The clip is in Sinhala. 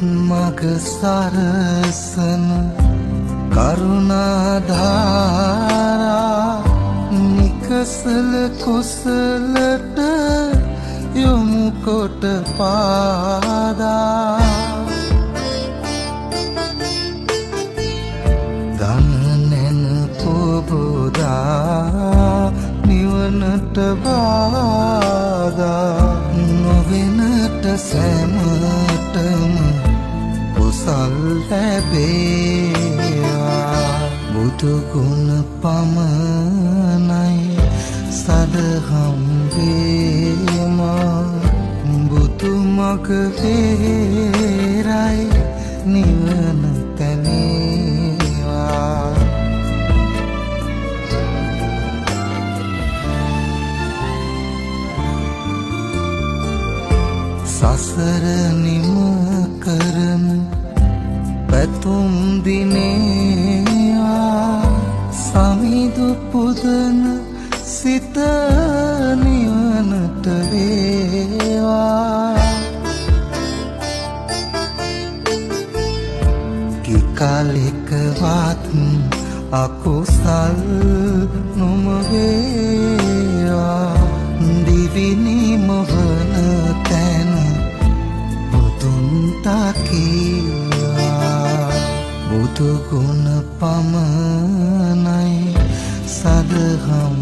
මග සරසන කරුණාධාරා නිකසල කුසලට යොමු කොට පාදා දන නැන පොබෝදා නිවනට බාදා නොවෙනට සැමටම කුසල් ලැබේවා බුදු ගුණ පමණයි සදහම් වේමා බුදු මග වේරයි නිවන තැනේවා සසර නිම කරන පැතුම් දිනේවා සමිදු පුදන සිත නිවනට වේවා කිකලෙකවත් අකුසල් නොම වේවා දිවිනිම වන තැන බුදුන් තකීවා බුදු ගුණ පමණයි සදහම්